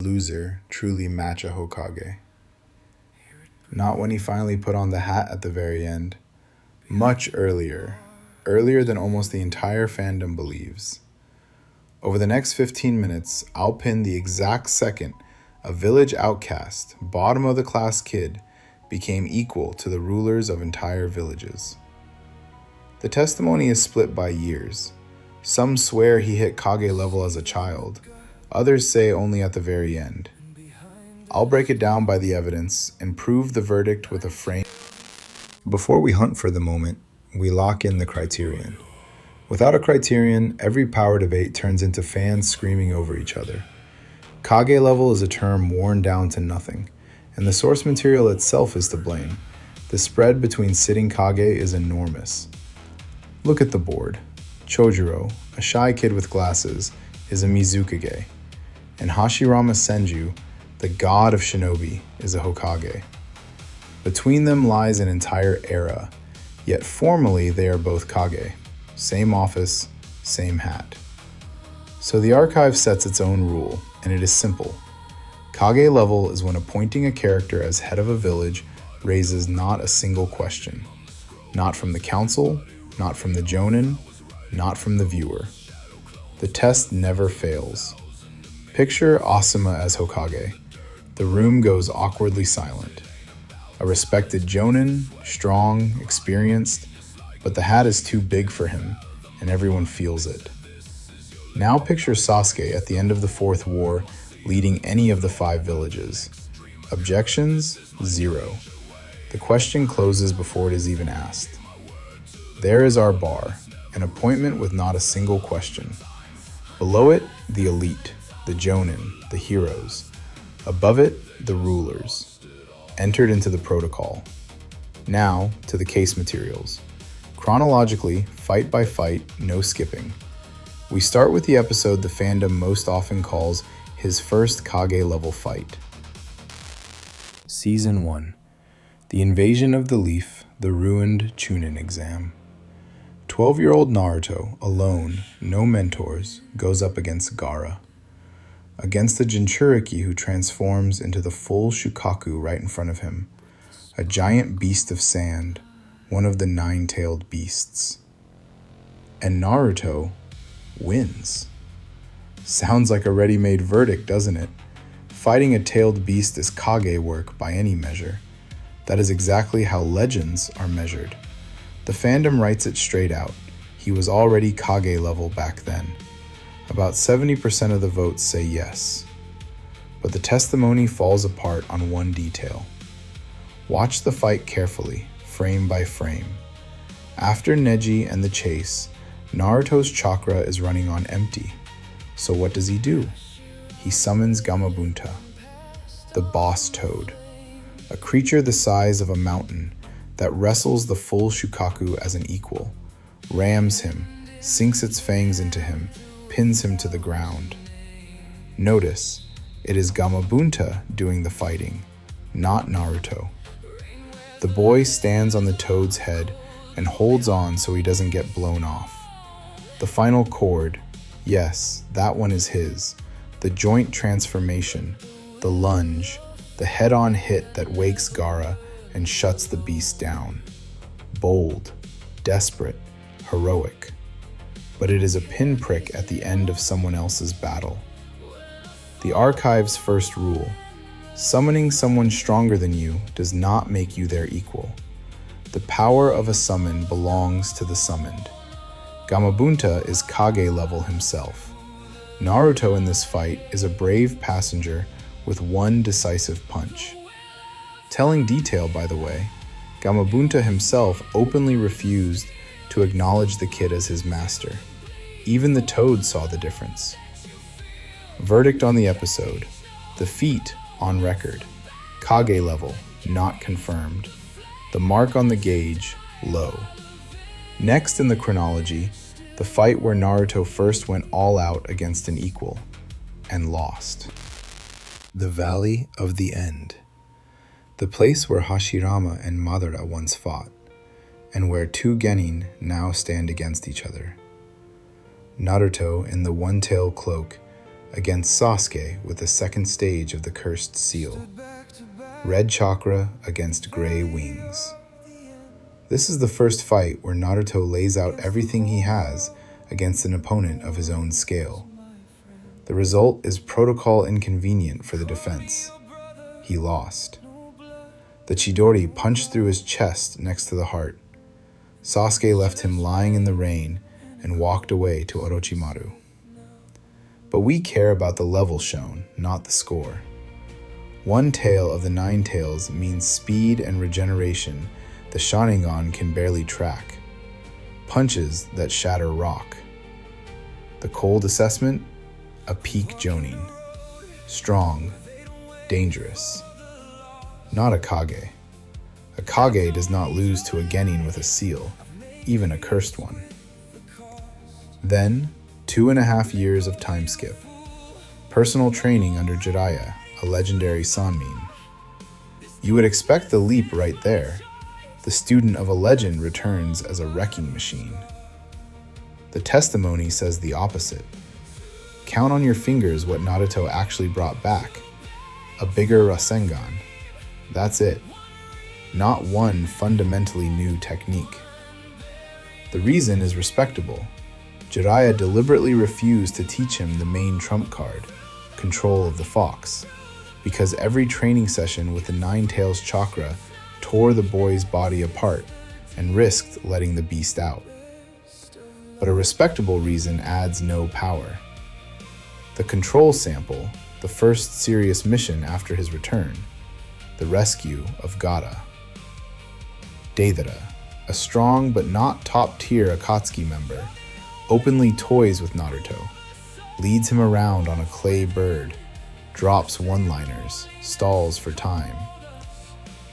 loser truly match a Hokage. Not when he finally put on the hat at the very end. Much earlier. Earlier than almost the entire fandom believes. Over the next 15 minutes, I'll pin the exact second a village outcast, bottom of the class kid, became equal to the rulers of entire villages. The testimony is split by years. Some swear he hit Kage level as a child. Others say only at the very end. I'll break it down by the evidence and prove the verdict with a frame. Before we hunt for the moment, we lock in the criterion. Without a criterion, every power debate turns into fans screaming over each other. Kage level is a term worn down to nothing, and the source material itself is to blame. The spread between sitting Kage is enormous. Look at the board. Chojuro, a shy kid with glasses, is a Mizukage, and Hashirama Senju, the god of shinobi, is a Hokage. Between them lies an entire era, yet formally they are both Kage. Same office, same hat. So the archive sets its own rule, and it is simple. Kage level is when appointing a character as head of a village raises not a single question. Not from the council, not from the jonin, not from the viewer. The test never fails. Picture Asuma as Hokage. The room goes awkwardly silent. A respected jonin, strong, experienced, but the hat is too big for him, and everyone feels it. Now picture Sasuke at the end of the Fourth War leading any of the 5 villages. Objections? 0. The question closes before it is even asked. There is our bar, an appointment with not a single question. Below it, the elite, the jonin, the heroes. Above it, the rulers. Entered into the protocol. Now, to the case materials. Chronologically, fight by fight, no skipping. We start with the episode the fandom most often calls his first Kage level fight. Season 1. The Invasion of the Leaf, the Ruined Chunin Exam. 12-year-old Naruto, alone, no mentors, goes up against Gaara. Against the Jinchuriki who transforms into the full Shukaku right in front of him. A giant beast of sand, one of the 9-tailed beasts. And Naruto wins. Sounds like a ready-made verdict, doesn't it? Fighting a tailed beast is Kage work by any measure. That is exactly how legends are measured. The fandom writes it straight out. He was already Kage level back then. About 70% of the votes say yes. But the testimony falls apart on one detail. Watch the fight carefully, frame by frame. After Neji and the chase, Naruto's chakra is running on empty. So what does he do? He summons Gamabunta, the boss toad, a creature the size of a mountain that wrestles the full Shukaku as an equal, rams him, sinks its fangs into him, pins him to the ground. Notice, it is Gamabunta doing the fighting, not Naruto. The boy stands on the toad's head and holds on so he doesn't get blown off. The final chord, yes, that one is his. The joint transformation, the lunge, the head-on hit that wakes Gaara and shuts the beast down. Bold, desperate, heroic. But it is a pinprick at the end of someone else's battle. The archive's first rule: summoning someone stronger than you does not make you their equal. The power of a summon belongs to the summoned. Gamabunta is Kage level himself. Naruto in this fight is a brave passenger with one decisive punch. Telling detail, by the way, Gamabunta himself openly refused to acknowledge the kid as his master. Even the toad saw the difference. Verdict on the episode: the feat on record. Kage level, not confirmed. The mark on the gauge, low. Next in the chronology, the fight where Naruto first went all out against an equal, and lost. The Valley of the End. The place where Hashirama and Madara once fought, and where 2 genin now stand against each other. Naruto, in the one-tail cloak, against Sasuke with the second stage of the Cursed Seal. Red chakra against gray wings. This is the first fight where Naruto lays out everything he has against an opponent of his own scale. The result is protocol inconvenient for the defense. He lost. The Chidori punched through his chest next to the heart. Sasuke left him lying in the rain and walked away to Orochimaru. But we care about the level shown, not the score. One tail of the 9 tails means speed and regeneration the Sharingan can barely track. Punches that shatter rock. The cold assessment? A peak jonin. Strong, dangerous. Not a Kage. A Kage does not lose to a genin with a seal, even a cursed one. Then, 2.5 years of time skip. Personal training under Jiraiya, a legendary Sannin. You would expect the leap right there. The student of a legend returns as a wrecking machine. The testimony says the opposite. Count on your fingers what Naruto actually brought back. A bigger Rasengan. That's it. Not one fundamentally new technique. The reason is respectable. Jiraiya deliberately refused to teach him the main trump card, control of the fox, because every training session with the 9 tails chakra tore the boy's body apart and risked letting the beast out. But a respectable reason adds no power. The control sample, the first serious mission after his return, the rescue of Gaara. Deidara, a strong but not top-tier Akatsuki member, openly toys with Naruto, leads him around on a clay bird, drops one-liners, stalls for time.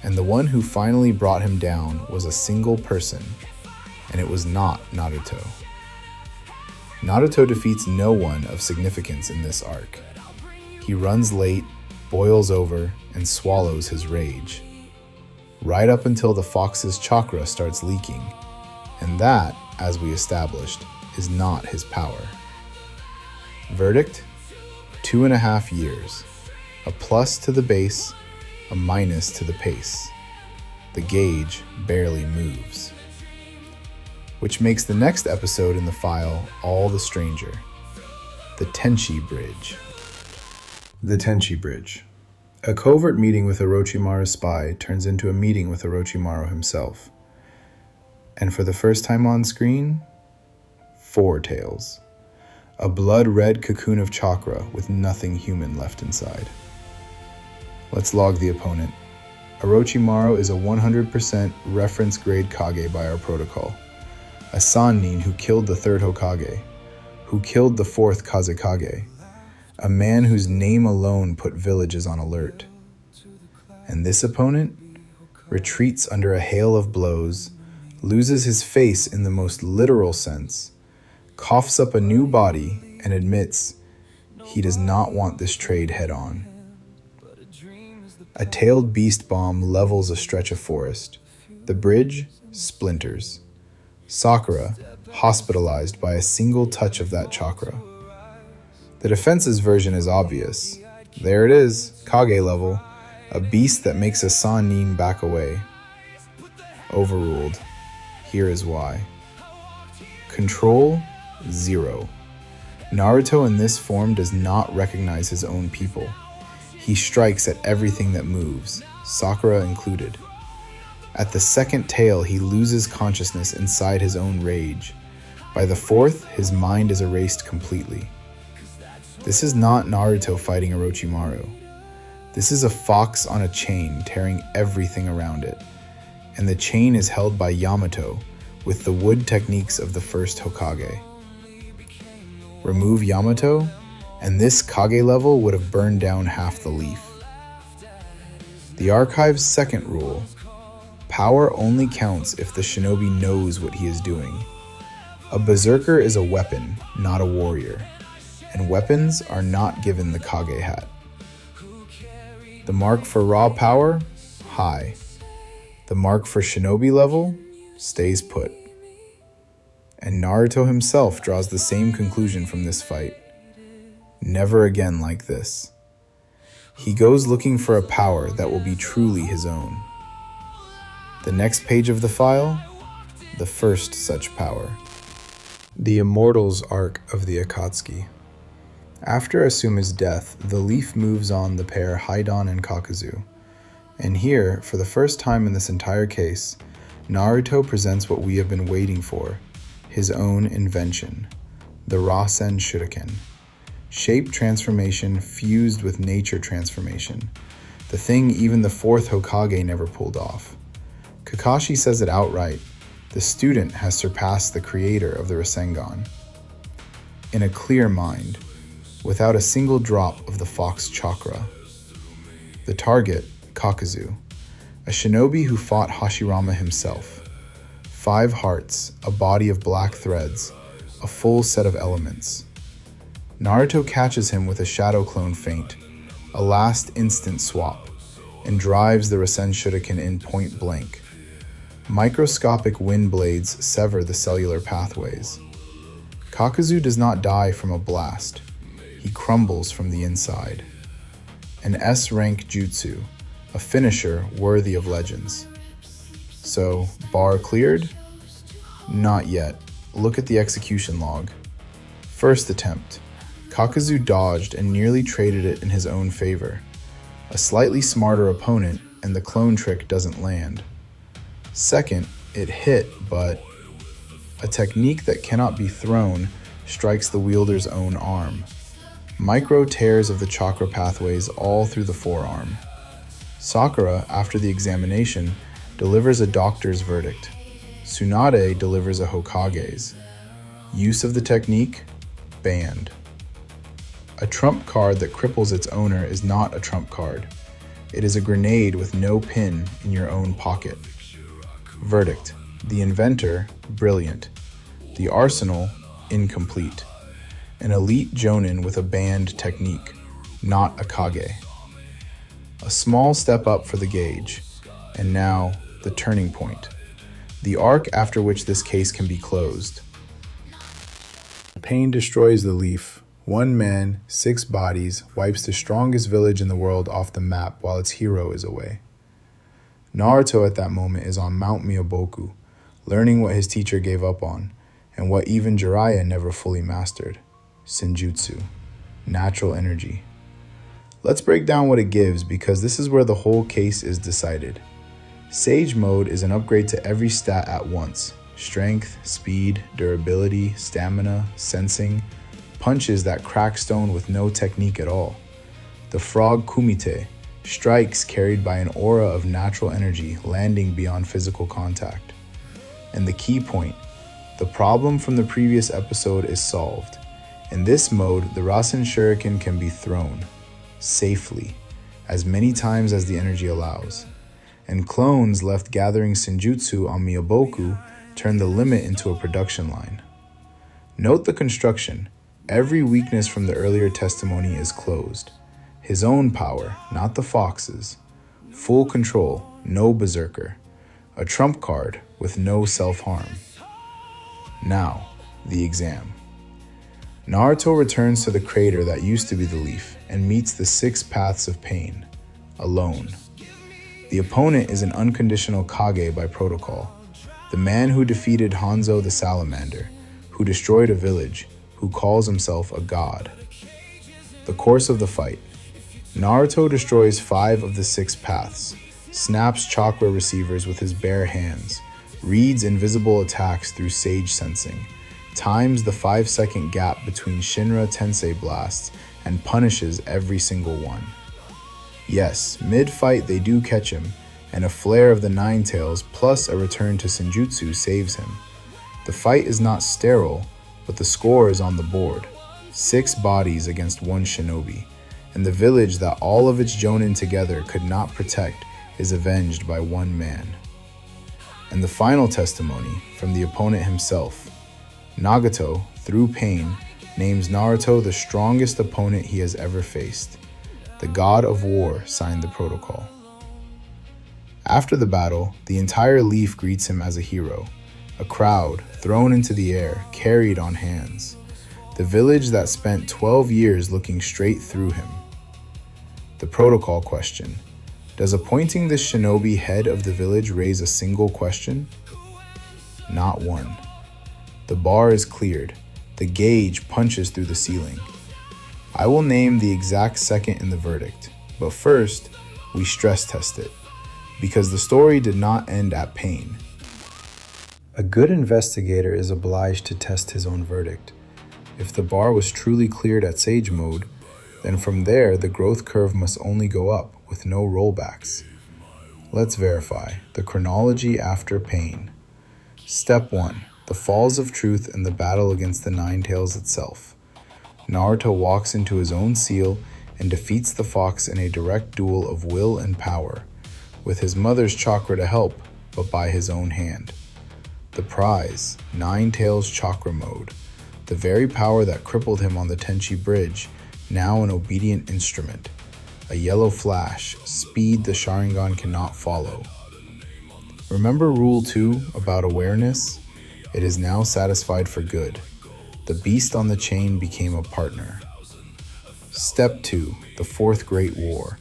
And the one who finally brought him down was a single person, and it was not Naruto. Naruto defeats no one of significance in this arc. He runs late, boils over, and swallows his rage. Right up until the fox's chakra starts leaking, and that, as we established, is not his power. Verdict? 2.5 years. A plus to the base, a minus to the pace. The gauge barely moves. Which makes the next episode in the file all the stranger. The Tenchi Bridge. The Tenchi Bridge. A covert meeting with Orochimaru's spy turns into a meeting with Orochimaru himself. And for the first time on screen, 4 tails. A blood-red cocoon of chakra with nothing human left inside. Let's log the opponent. Orochimaru is a 100% reference grade Kage by our protocol. A Sannin who killed the 3rd Hokage, who killed the 4th Kazekage, a man whose name alone put villages on alert. And this opponent retreats under a hail of blows, loses his face in the most literal sense, coughs up a new body, and admits he does not want this trade head-on. A tailed beast bomb levels a stretch of forest. The bridge splinters. Sakura, hospitalized by a single touch of that chakra. The defense's version is obvious. There it is, Kage level, a beast that makes a Sannin back away. Overruled. Here is why. Control, 0. Naruto in this form does not recognize his own people. He strikes at everything that moves, Sakura included. At the 2nd tail, he loses consciousness inside his own rage. By the 4th, his mind is erased completely. This is not Naruto fighting Orochimaru. This is a fox on a chain tearing everything around it. And the chain is held by Yamato with the wood techniques of the 1st Hokage. Remove Yamato, and this Kage level would have burned down half the leaf. The archive's 2nd rule: power only counts if the shinobi knows what he is doing. A berserker is a weapon, not a warrior, and weapons are not given the Kage hat. The mark for raw power? High. The mark for shinobi level? Stays put. And Naruto himself draws the same conclusion from this fight. Never again like this. He goes looking for a power that will be truly his own. The next page of the file, the first such power. The Immortals arc of the Akatsuki. After Asuma's death, the Leaf moves on the pair Haidon and Kakuzu. And here, for the first time in this entire case, Naruto presents what we have been waiting for, his own invention, the Rasenshuriken. Shape transformation fused with nature transformation, the thing even the fourth Hokage never pulled off. Kakashi says it outright, the student has surpassed the creator of the Rasengan. In a clear mind, without a single drop of the fox chakra. The target, Kakuzu, a shinobi who fought Hashirama himself. 5 hearts, a body of black threads, a full set of elements. Naruto catches him with a shadow clone feint, a last instant swap, and drives the Rasenshuriken in point blank. Microscopic wind blades sever the cellular pathways. Kakuzu does not die from a blast. He crumbles from the inside. An S-rank jutsu, a finisher worthy of legends. So, bar cleared? Not yet. Look at the execution log. First attempt. Kakuzu dodged and nearly traded it in his own favor. A slightly smarter opponent, and the clone trick doesn't land. Second, it hit, but a technique that cannot be thrown strikes the wielder's own arm. Micro tears of the chakra pathways all through the forearm. Sakura, after the examination, delivers a doctor's verdict. Tsunade delivers a Hokage's. Use of the technique? Banned. A trump card that cripples its owner is not a trump card. It is a grenade with no pin in your own pocket. Verdict: the inventor, brilliant. The arsenal, incomplete. An elite jonin with a banned technique, not a Kage. A small step up for the gauge, and now the turning point. The arc after which this case can be closed. Pain destroys the Leaf. 1 man, 6 bodies, wipes the strongest village in the world off the map while its hero is away. Naruto at that moment is on Mount Miyaboku, learning what his teacher gave up on, and what even Jiraiya never fully mastered. Senjutsu, natural energy. Let's break down what it gives because this is where the whole case is decided. Sage mode is an upgrade to every stat at once. Strength, speed, durability, stamina, sensing, punches that crack stone with no technique at all. The frog kumite, strikes carried by an aura of natural energy landing beyond physical contact. And the key point, the problem from the previous episode is solved. In this mode, the Rasenshuriken can be thrown, safely, as many times as the energy allows. And clones left gathering Senjutsu on Miyaboku turn the limit into a production line. Note the construction. Every weakness from the earlier testimony is closed. His own power, not the fox's. Full control, no berserker. A trump card with no self-harm. Now, the exam. Naruto returns to the crater that used to be the Leaf and meets the 6 paths of pain, alone. The opponent is an unconditional Kage by protocol, the man who defeated Hanzo the Salamander, who destroyed a village, who calls himself a god. The course of the fight. Naruto destroys 5 of the 6 paths, snaps chakra receivers with his bare hands, reads invisible attacks through sage sensing, times the 5-second gap between Shinra Tensei blasts, and punishes every single one. Yes, mid-fight they do catch him, and a flare of the Nine Tails plus a return to Senjutsu saves him. The fight is not sterile, but the score is on the board. 6 bodies against 1 shinobi, and the village that all of its jonin together could not protect is avenged by 1 man. And the final testimony from the opponent himself. Nagato, through pain, names Naruto the strongest opponent he has ever faced. The god of war signed the protocol. After the battle, the entire Leaf greets him as a hero. A crowd, thrown into the air, carried on hands. the village that spent 12 years looking straight through him. The protocol question. Does appointing this shinobi head of the village raise a single question? Not one. The bar is cleared. The gauge punches through the ceiling. I will name the exact second in the verdict, but first, we stress test it, because the story did not end at pain. A good investigator is obliged to test his own verdict. If the bar was truly cleared at Sage Mode, then from there the growth curve must only go up with no rollbacks. Let's verify the chronology after pain. Step 1. The Falls of Truth and the battle against the Nine Tails itself. Naruto walks into his own seal and defeats the fox in a direct duel of will and power, with his mother's chakra to help, but by his own hand. The prize, Nine Tails Chakra Mode, the very power that crippled him on the Tenchi bridge, now an obedient instrument. A yellow flash, speed the Sharingan cannot follow. Remember Rule 2 about awareness? It is now satisfied for good. The beast on the chain became a partner. Step 2, the Fourth Great War.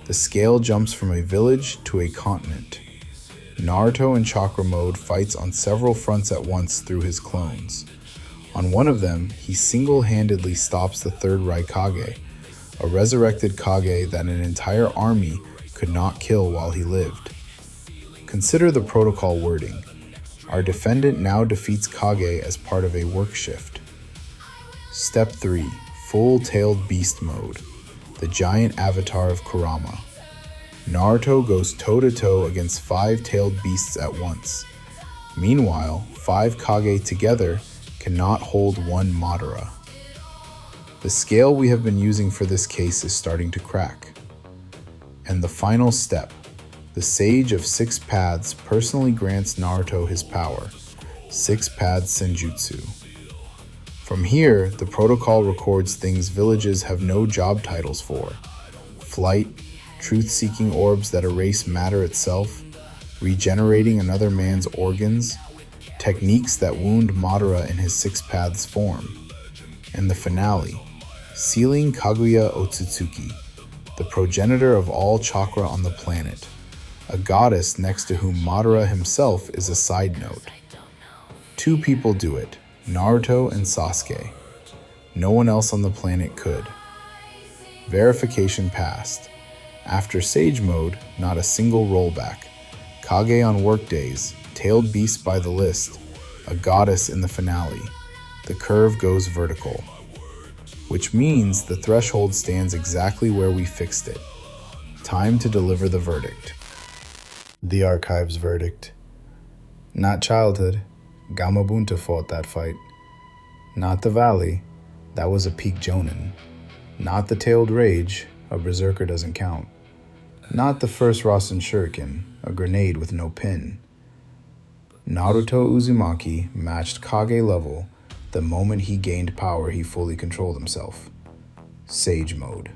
The scale jumps from a village to a continent. Naruto in Chakra Mode fights on several fronts at once through his clones. On one of them, he single-handedly stops the third Raikage, a resurrected Kage that an entire army could not kill while he lived. Consider the protocol wording. Our defendant now defeats Kage as part of a work shift. Step 3. Full-tailed beast mode. The giant avatar of Kurama. Naruto goes toe-to-toe against 5-tailed beasts at once. Meanwhile, 5 Kage together cannot hold one Madara. The scale we have been using for this case is starting to crack. And the final step. The Sage of Six Paths personally grants Naruto his power, Six Paths Senjutsu. From here, the protocol records things villages have no job titles for. Flight, truth-seeking orbs that erase matter itself, regenerating another man's organs, techniques that wound Madara in his Six Paths form. And the finale, sealing Kaguya Otsutsuki, the progenitor of all chakra on the planet, a goddess next to whom Madara himself is a side note. 2 people do it, Naruto and Sasuke. No one else on the planet could. Verification passed. After Sage Mode, not a single rollback. Kage on workdays, tailed beast by the list, a goddess in the finale. The curve goes vertical. Which means the threshold stands exactly where we fixed it. Time to deliver the verdict. The Archives verdict. Not childhood. Gamabunta fought that fight. Not the Valley. That was a peak jonin. Not the Tailed Rage. A berserker doesn't count. Not the first Rasenshuriken, a grenade with no pin. Naruto Uzumaki matched Kage level the moment he gained power he fully controlled himself. Sage Mode.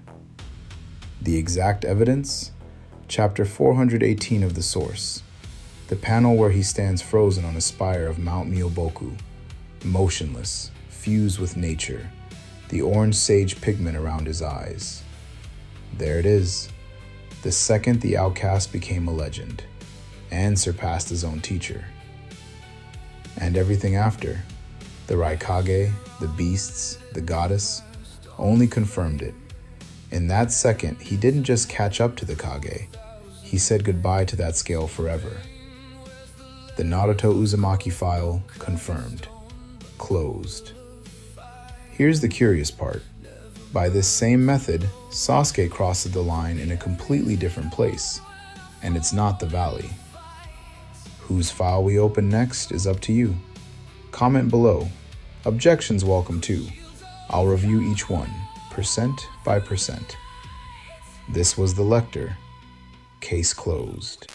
The exact evidence? Chapter 418 of the source. The panel where he stands frozen on a spire of Mount Myoboku, motionless, fused with nature, the orange sage pigment around his eyes. There it is. The second the outcast became a legend, and surpassed his own teacher. And everything after, the Raikage, the beasts, the goddess, only confirmed it. In that second, he didn't just catch up to the Kage, he said goodbye to that scale forever. The Naruto Uzumaki file confirmed. Closed. Here's the curious part. By this same method, Sasuke crosses the line in a completely different place, and it's not the Valley. Whose file we open next is up to you. Comment below. Objections welcome too. I'll review each one, percent by percent. This was the Lector. Case closed.